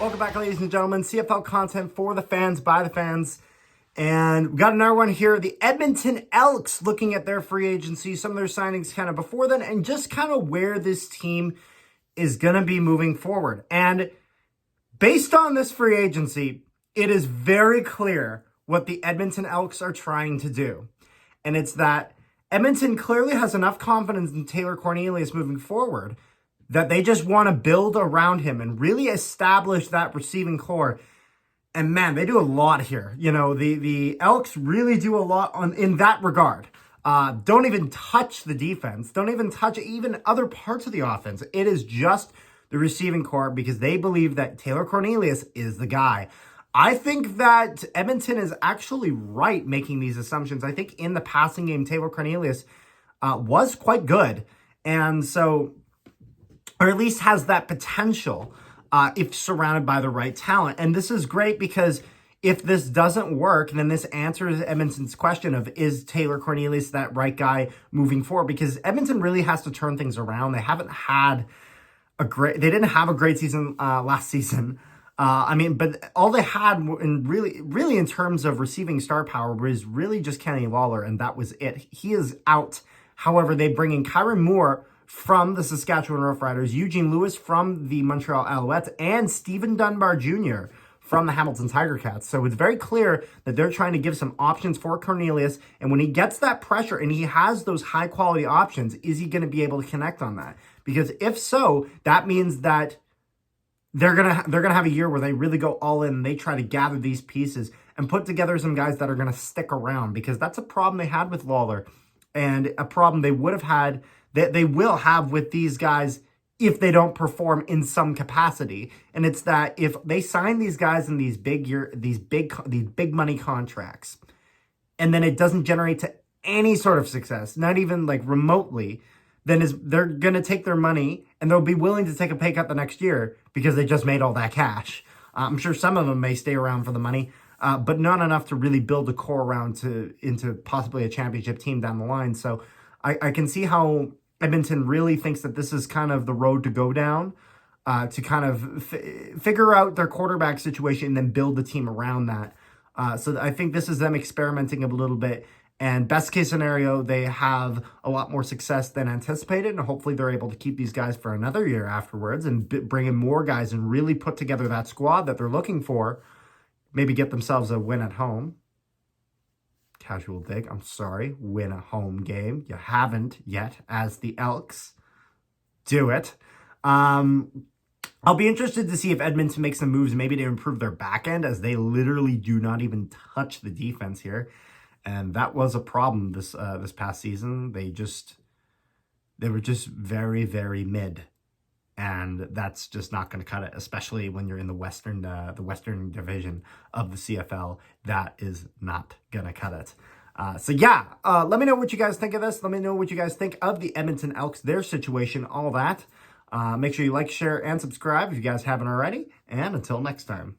Welcome back, ladies and gentlemen. CFL content for the fans, by the fans. And we got another one here. The Edmonton Elks looking at their free agency, some of their signings kind of before then, and just kind of where this team is going to be moving forward. And based on this free agency, it is very clear what the Edmonton Elks are trying to do. And it's that Edmonton clearly has enough confidence in Taylor Cornelius moving forward that they just want to build around him and really establish that receiving core. And man, they do a lot here. You know, the Elks really do a lot in that regard. Don't even touch the defense. Don't even touch even other parts of the offense. It is just the receiving core because they believe that Taylor Cornelius is the guy. I think that Edmonton is actually right making these assumptions. I think in the passing game, Taylor Cornelius was quite good. And so, or at least has that potential if surrounded by the right talent. And this is great because if this doesn't work, then this answers Edmonton's question of, is Taylor Cornelius that right guy moving forward? Because Edmonton really has to turn things around. They haven't had they didn't have a great season last season. But all they had in really in terms of receiving star power was really just Kenny Lawler, and that was it. He is out. However, they bring in Kyron Moore from the Saskatchewan Roughriders, Eugene Lewis from the Montreal Alouettes, and Stephen Dunbar Jr. from the Hamilton Tiger Cats. So it's very clear that they're trying to give some options for Cornelius, and when he gets that pressure and he has those high-quality options, is he going to be able to connect on that? Because if so, that means that they're gonna have a year where they really go all in and they try to gather these pieces and put together some guys that are going to stick around, because that's a problem they had with Lawler and a problem they would have had, that they will have with these guys if they don't perform in some capacity. And it's that if they sign these guys in these big money contracts, and then it doesn't generate to any sort of success, not even like remotely, then they're going to take their money and they'll be willing to take a pay cut the next year because they just made all that cash. I'm sure some of them may stay around for the money, but not enough to really build a core around into possibly a championship team down the line. So I can see how Edmonton really thinks that this is kind of the road to go down, to kind of figure out their quarterback situation and then build the team around that. So I think this is them experimenting a little bit. And best case scenario, they have a lot more success than anticipated. And hopefully they're able to keep these guys for another year afterwards and bring in more guys and really put together that squad that they're looking for. Maybe get themselves a win at home. Casual dig, I'm sorry. Win a home game. You haven't yet as the Elks. Do it. I'll be interested to see if Edmonton makes some moves maybe to improve their back end, as they literally do not even touch the defense here. And that was a problem this past season. They were just very, very mid. And that's just not going to cut it, especially when you're in the Western division of the CFL. That is not going to cut it. Let me know what you guys think of this. Let me know what you guys think of the Edmonton Elks, their situation, all that. Make sure you like, share, and subscribe if you guys haven't already. And until next time.